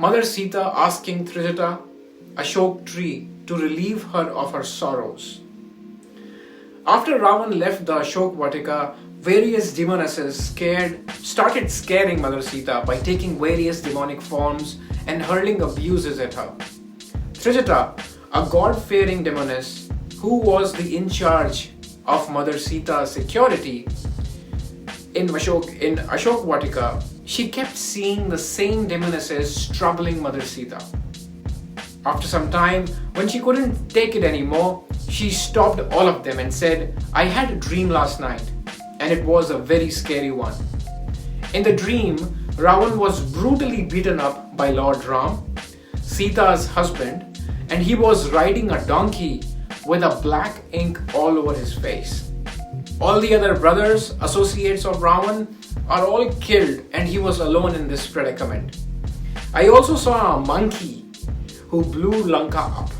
Mother Sita asking Trijata, Ashok tree, to relieve her of her sorrows. After Ravan left the Ashok Vatika, various demonesses started scaring Mother Sita by taking various demonic forms and hurling abuses at her. Trijata, a god-fearing demoness who was in charge of Mother Sita's security in Ashok Vatika, she kept seeing the same demonesses troubling Mother Sita. After some time, when she couldn't take it anymore, she stopped all of them and said, I had a dream last night, and it was a very scary one. In the dream, Ravan was brutally beaten up by Lord Ram, Sita's husband, and he was riding a donkey with a black ink all over his face. All the other brothers, associates of Ravan, are all killed, and he was alone in this predicament. I also saw a monkey who blew Lanka up.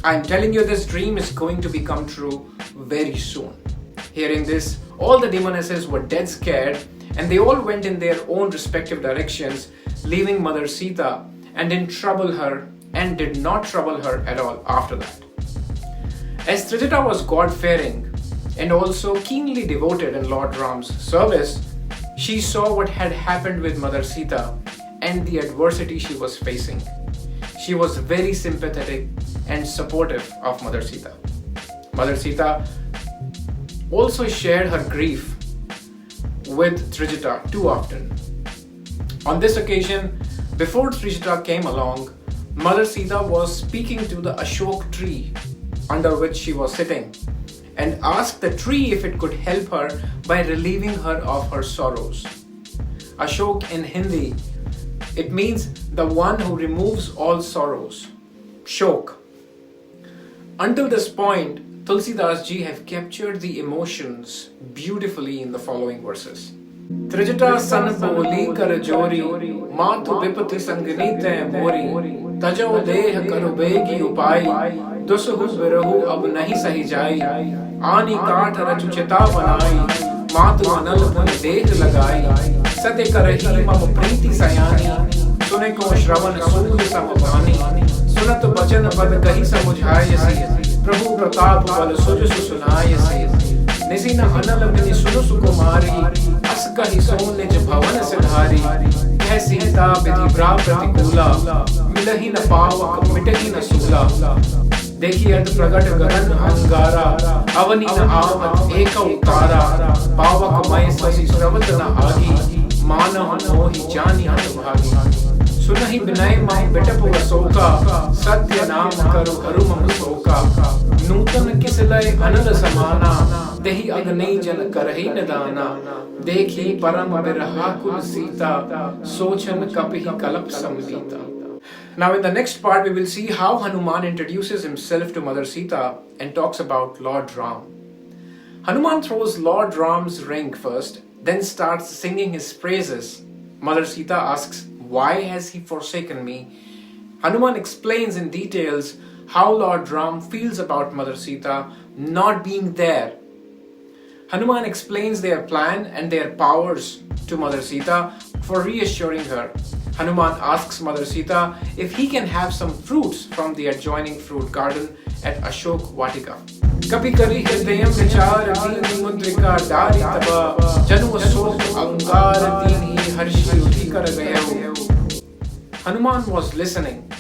I am telling you, this dream is going to become true very soon. Hearing this, all the demonesses were dead scared, and they all went in their own respective directions, leaving Mother Sita, and did not trouble her at all after that. As Trijata was God-fearing and also keenly devoted in Lord Ram's service, she saw what had happened with Mother Sita and the adversity she was facing. She was very sympathetic and supportive of Mother Sita. Mother Sita also shared her grief with Trijata too often. On this occasion, before Trijata came along, Mother Sita was speaking to the Ashok tree under which she was sitting and asked the tree if it could help her by relieving her of her sorrows. Ashok in Hindi, it means the one who removes all sorrows. Shok. Until this point, Tulsidas ji have captured the emotions beautifully in the following verses. Trijata san boli kar jori, matu vipati sanganite mori, tajau deh karo begi upai, dusuhu virahu ab nahi sahi jai, ani kaat raju chita banai, matu manal pun deh lagai, sate karahi mam priti sayani, sune ko shravan sood samapani, sunat bachan bad kahi samujhayasi, Prabhu pratap bal suj susunayasi, Nisina anal mini sunu sukumari, Askahi son nij bhavan sidhari, Keh Sita vidhi bra pratikula, Milahi na pavak mitahi na sula, Dekhi ad pragat gagan angara, Avani na avat eka utara, Pavak may sasi sravat na agi, Mana mohi jani anubhagi. Sunahi binay mam betapu asoka, Satya naam karu harumam soka, Nutan kisilay anand samana, Dehi agnai jan karahi nidana, Dekhi param viraha kul Sita, Sochan kapihi kalap samvita. Now in the next part we will see how Hanuman introduces himself to Mother Sita and talks about Lord Ram. Hanuman throws Lord Ram's ring first, then starts singing his praises. Mother Sita asks, why has he forsaken me? Hanuman explains in details how Lord Ram feels about Mother Sita not being there. Hanuman explains their plan and their powers to Mother Sita for reassuring her. Hanuman asks Mother Sita if he can have some fruits from the adjoining fruit garden at Ashok Vatika. Kapi kari hridayam vichar dini mudrika dari taba janu asok angar dini harshi uthi kar gayo. Hanuman was listening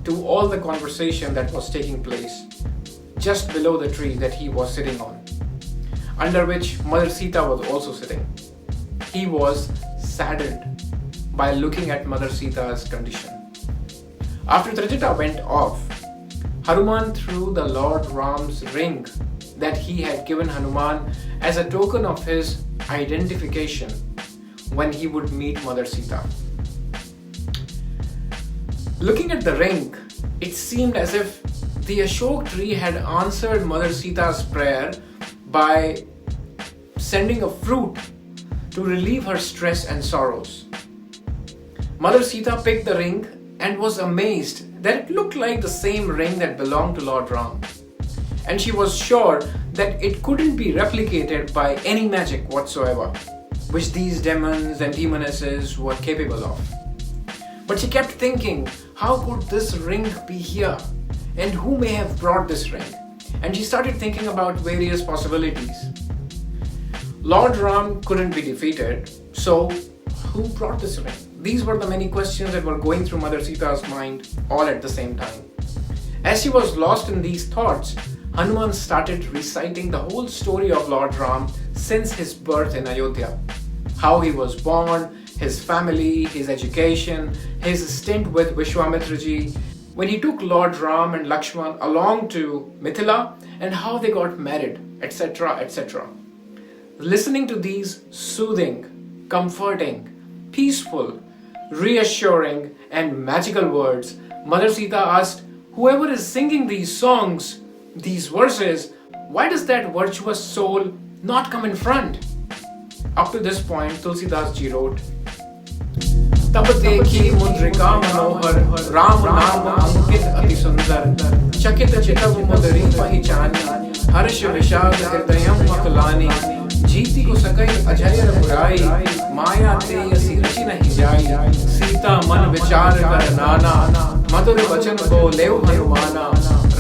to all the conversation that was taking place just below the tree that he was sitting on, under which Mother Sita was also sitting. He was saddened by looking at Mother Sita's condition. After Trijata went off, Hanuman threw the Lord Ram's ring that he had given Hanuman as a token of his identification when he would meet Mother Sita. Looking at the ring, it seemed as if the Ashok tree had answered Mother Sita's prayer by sending a fruit to relieve her stress and sorrows. Mother Sita picked the ring and was amazed that it looked like the same ring that belonged to Lord Ram. And she was sure that it couldn't be replicated by any magic whatsoever, which these demons and demonesses were capable of. But she kept thinking, how could this ring be here? And who may have brought this ring? And she started thinking about various possibilities. Lord Ram couldn't be defeated, so who brought this ring? These were the many questions that were going through Mother Sita's mind all at the same time. As she was lost in these thoughts, Hanuman started reciting the whole story of Lord Ram since his birth in Ayodhya. How he was born, his family, his education, his stint with Vishwamitra ji, when he took Lord Ram and Lakshman along to Mithila, and how they got married, etc., etc. Listening to these soothing, comforting, peaceful, reassuring, and magical words, Mother Sita asked, whoever is singing these songs, these verses, why does that virtuous soul not come in front? Up to this point, Tulsidas ji wrote, तब देखी मुद्रिका मनोहर राम नाम अंकित अति सुंदर चकित चितव मुदरी पहिचानी हर्ष विषाद हृदयम मकलानी जीती को सकई अजय बुराई माया ते यसी रचि नहीं जाई सीता मन विचार कर नाना मधुर वचन को लेव हनुमाना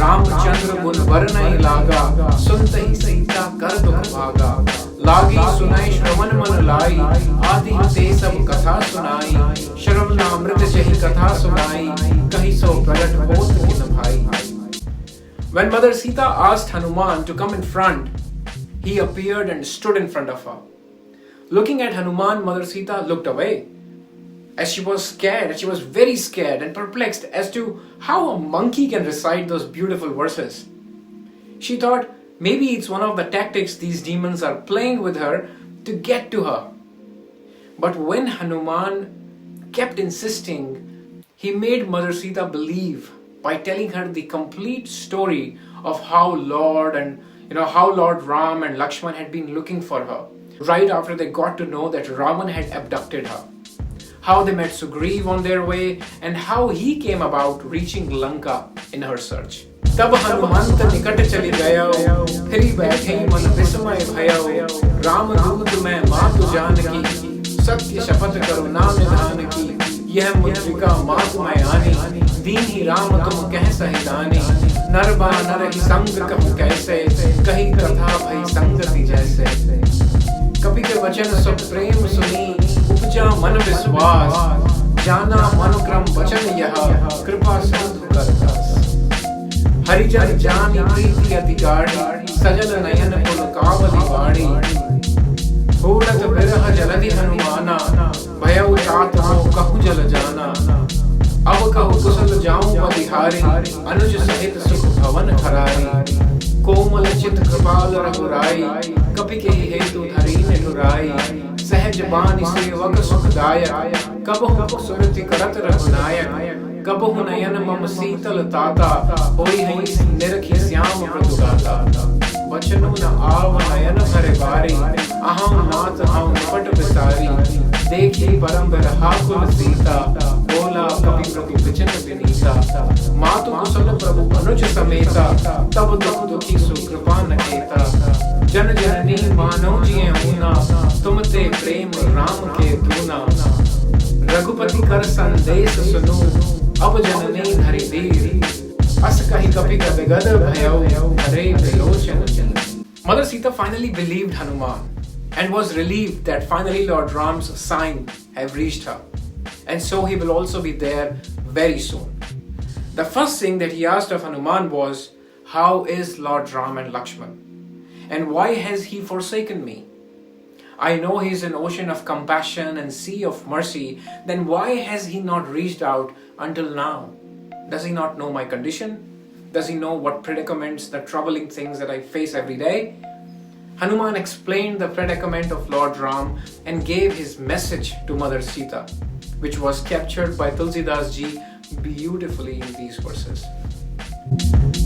रामचंद्र गुण वर्णई लागा सुनत ही सीता कर दुख भागा लागी सुनाई श्रवण मन लाई आदि ते सब कथा सुनाई श्रवणामृत जहि कथा सुनाई कहि सो प्रगट होत किन भाई. When Mother Sita asked Hanuman to come in front, he appeared and stood in front of her. Looking at Hanuman, Mother Sita looked away, as she was scared. She was very scared and perplexed as to how a monkey can recite those beautiful verses. She thought maybe it's one of the tactics these demons are playing with her to get to her. But when Hanuman kept insisting, he made Mother Sita believe by telling her the complete story of how Lord Ram and Lakshman had been looking for her right after they got to know that Ravan had abducted her. How they met Sugriv on their way and how he came about reaching Lanka in her search. तब हनुमंत निकट चली गयो free बैठे मन विस्मय भयो राम दूत मैं मातु जानकी सत्य शपथ करो नाम निधान की यह मुद्रिका मातु मैं आनी दीन ही राम तुम कह सहितानी नर बा नर ही संग कहूँ कैसे कही कथा भई संगति जैसे कपि के वचन सब प्रेम सुनी उपजा मन विश्वास जाना मनुक्रम वचन यह कृपा सिंधु कर दास हरिजन जानी प्रीति अति गाढ़ी सजल नयन पुल कावली बाड़ी पूरत बिरह जलधि हनुमाना भयउ तात हो कहु जल जाना अब कहु कुशल जाऊं पतिहारी अनुज सहित सुख भवन खरारी कोमल चित कृपाल रघुराई कपि के हेतु धरी निठुराई सहज बानी सेवक सुखदायक कबहु सुरति करत रघुनायक कबहु नयन मम शीतल ताता होई है निरखी श्याम मृदुगाता वचनु न आव नयन भरे बारी अहम नाथ हम निपट विसारी देखी परम बिरहाकुल सीता बोला कपि प्रभु विचन विनीता मातु कुशल प्रभु अनुज समेता तब दुख दुखी सुकृपा न केता जन जननी मानव जिये ऊना तुम ते प्रेम राम के दूना रघुपति कर संदेश सुनो अब जननी धरि धीर अस कहि कपि गदगद भयो हरे विलोचन. Mother Sita finally believed Hanuman and was relieved that finally Lord Ram's sign have reached her, and so he will also be there very soon. The first thing that he asked of Hanuman was, how is Lord Ram and Lakshman? And why has he forsaken me? I know he is an ocean of compassion and sea of mercy, then why has he not reached out until now? Does he not know my condition? Does he know what predicaments, the troubling things that I face every day? Hanuman explained the predicament of Lord Ram and gave his message to Mother Sita, which was captured by Tulsidas ji beautifully in these verses.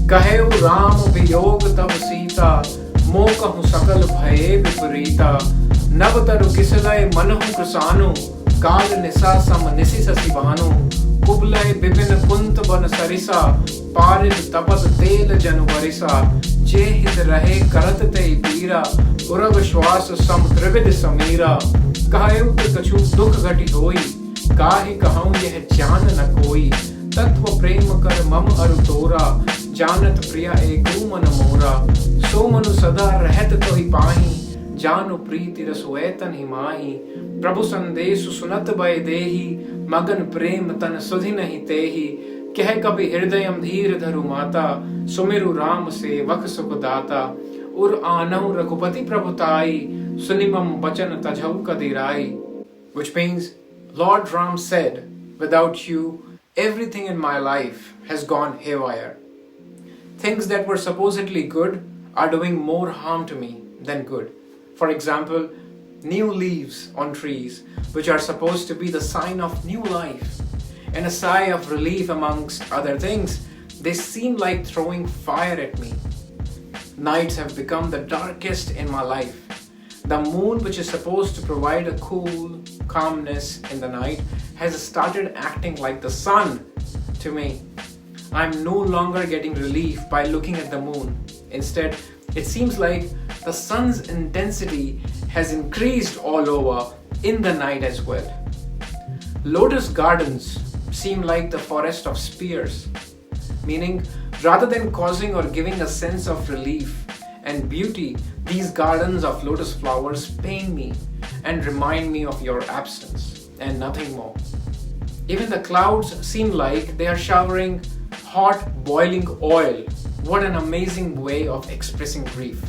Kaheu Ram viyog tab Sita, mo kahun sakal bhaye viparita, नवतरु Kislay मनहु कृसानु काल निसा सम निसि ससि भानु कुबलय विपिन कुंत बन सरिसा पारिद तपत तेल जनु बरिसा जे हित रहे करत ते पीरा उरग श्वास सम त्रिविध समीरा कहायु कछु दुख घटी होई काहे कहूँ यह जान न कोई, तत्व प्रेम कर मम अरु तोरा, जानत प्रिया एको मन मोरा, सो मनु सदा रहत तो ही पाही, जानु प्रीति रसोएतन ही माही, प्रभु संदेश सुनत भय देही, मगन प्रेम तन सुधि नहीं तेही, कह कभी हृदयम धीर धरु माता, सुमिरु राम सेवक सुख दाता, उर आनहु रघुपति प्रभुताई, सुनिमम बचन तजहु कदिराई. Which means, Lord Ram said, without you, everything in my life has gone haywire. Things that were supposedly good are doing more harm to me than good. For example, new leaves on trees, which are supposed to be the sign of new life, and a sigh of relief amongst other things, they seem like throwing fire at me. Nights have become the darkest in my life. The moon, which is supposed to provide a cool calmness in the night, has started acting like the sun to me. I'm no longer getting relief by looking at the moon. Instead, it seems like the sun's intensity has increased all over in the night as well. Lotus gardens seem like the forest of spears, meaning rather than causing or giving a sense of relief and beauty, these gardens of lotus flowers pain me and remind me of your absence and nothing more. Even the clouds seem like they are showering hot boiling oil. What an amazing way of expressing grief.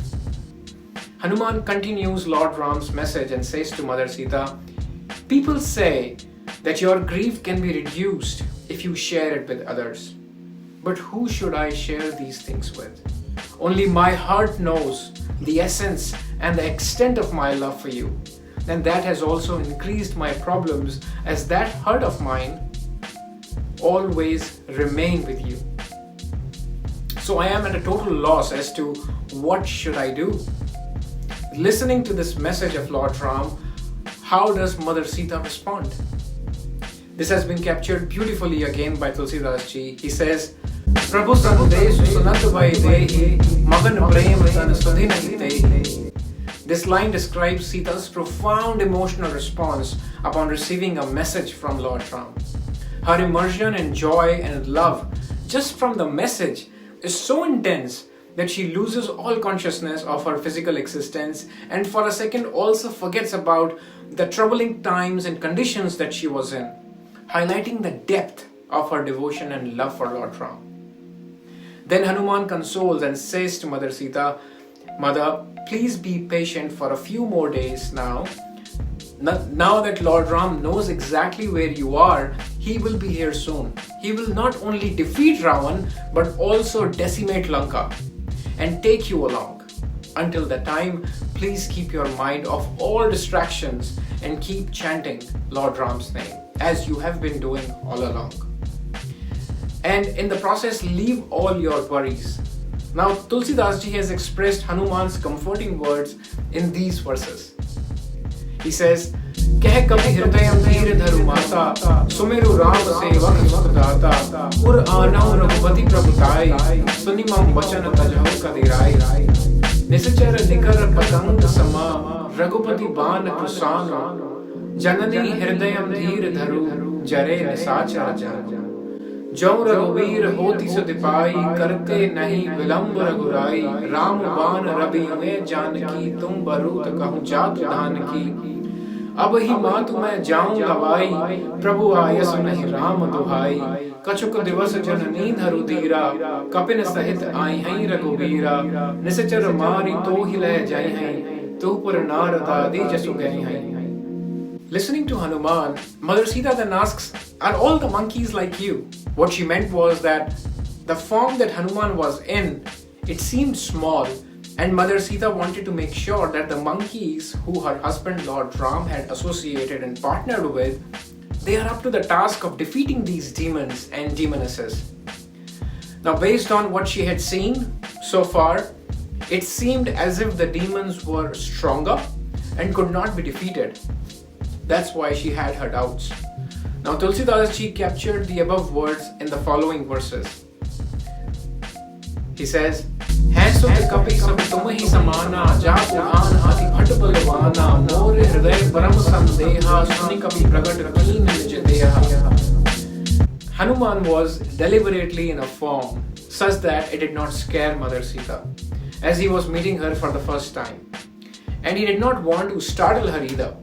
Hanuman continues Lord Ram's message and says to Mother Sita, people say that your grief can be reduced if you share it with others. But who should I share these things with? Only my heart knows the essence and the extent of my love for you. And that has also increased my problems, as that heart of mine always remain with you. So I am at a total loss as to what should I do. Listening to this message of Lord Ram, how does Mother Sita respond? This has been captured beautifully again by Tulsidas ji. He says, Prabhu sandesh sunat vai dehi, magan prem tan sudhi nahi tehi. This line describes Sita's profound emotional response upon receiving a message from Lord Ram. Her immersion in joy and love just from the message is so intense that she loses all consciousness of her physical existence and for a second also forgets about the troubling times and conditions that she was in, highlighting the depth of her devotion and love for Lord Ram. Then Hanuman consoles and says to Mother Sita, Mother, please be patient for a few more days now. Now that Lord Ram knows exactly where you are, he will be here soon. He will not only defeat Ravan, but also decimate Lanka and take you along. Until that time, please keep your mind off all distractions and keep chanting Lord Ram's name, as you have been doing all along. And in the process, leave all your worries. Now, Tulsidas ji has expressed Hanuman's comforting words in these verses. He says, कह कभी हृदयम धीर धरु माता, सुमेरु राम सेवक सुख दाता, उर आनहु रघुपति प्रभुताई, सुनि मम वचन तजहु कदिराई. निसचर निकर पतंग समा, रघुपति बान कृसानो, जननी हृदयम धीर धरु, जरे निसाचर जान. जो रघुवीर होती सुदिपाई, करते नहीं विलंब रघुराई, राम बान रवि में जानकी, तुम बरूत कहूँ जात धान की. अब ही मातु मैं जाऊं गवाई, प्रभु आयस नहीं राम दुहाई. कछुक दिवस जननी धरु धीरा, कपिन सहित आई हैं रघुवीरा. निसचर मारी तो ही लह जाई हैं, तू पुर नारद आदि जसु गई हैं. Listening to Hanuman, Mother Sita then asks, are all the monkeys like you? What she meant was that the form that Hanuman was in, it seemed small, and Mother Sita wanted to make sure that the monkeys who her husband Lord Ram had associated and partnered with, they are up to the task of defeating these demons and demonesses. Now, based on what she had seen so far, it seemed as if the demons were stronger and could not be defeated. That's why she had her doubts. Now, Tulsidas ji captured the above words in the following verses. He says, है सुत कपि सब तुम ही समाना जात आन अति भट बलवाना मोर हृदय परम संदेहा सुनि कपि प्रगट कीन निज देहा. Hanuman was deliberately in a form such that it did not scare Mother Sita, as he was meeting her for the first time. And he did not want to startle her either.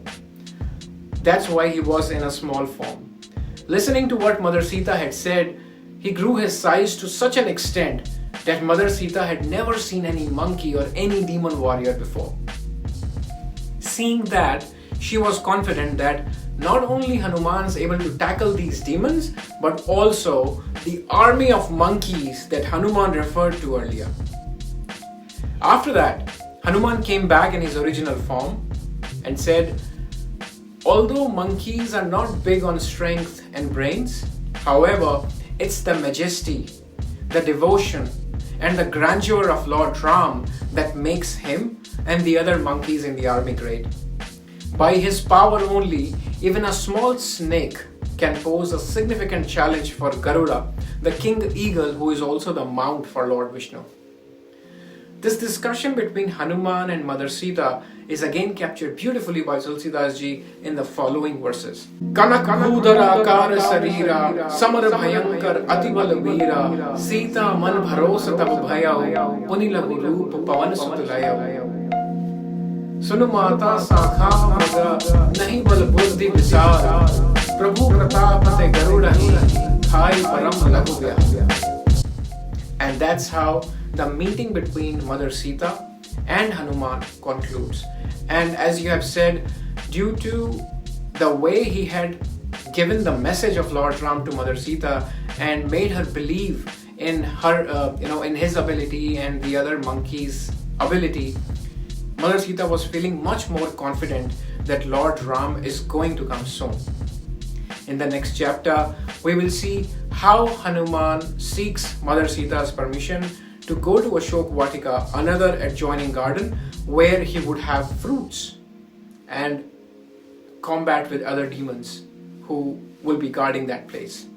That's why he was in a small form. Listening to what Mother Sita had said, he grew his size to such an extent that Mother Sita had never seen any monkey or any demon warrior before. Seeing that, she was confident that not only Hanuman is able to tackle these demons, but also the army of monkeys that Hanuman referred to earlier. After that, Hanuman came back in his original form and said, although monkeys are not big on strength and brains, however, it's the majesty, the devotion, and the grandeur of Lord Ram that makes him and the other monkeys in the army great. By his power only, even a small snake can pose a significant challenge for Garuda, the king eagle who is also the mount for Lord Vishnu. This discussion between Hanuman and Mother Sita is again captured beautifully by Tulsidas ji in the following verses. Kanak bhudara kar sarira, samar bhayankar atibal veera, Sita man bharosa tab bhayao, punilahu roop pavan sutlayo. सुनु माता शाखा मग नहीं बल बुद्धि विचार प्रभु प्रताप ते गरुड़हि खाई परम लघु व्यास. And that's how the meeting between Mother Sita and Hanuman concludes. And as you have said, due to the way he had given the message of Lord Ram to Mother Sita and made her believe in her, in his ability and the other monkeys' ability, Mother Sita was feeling much more confident that Lord Ram is going to come soon. In the next chapter, we will see how Hanuman seeks Mother Sita's permission to go to Ashok Vatika, another adjoining garden, where he would have fruits and combat with other demons who will be guarding that place.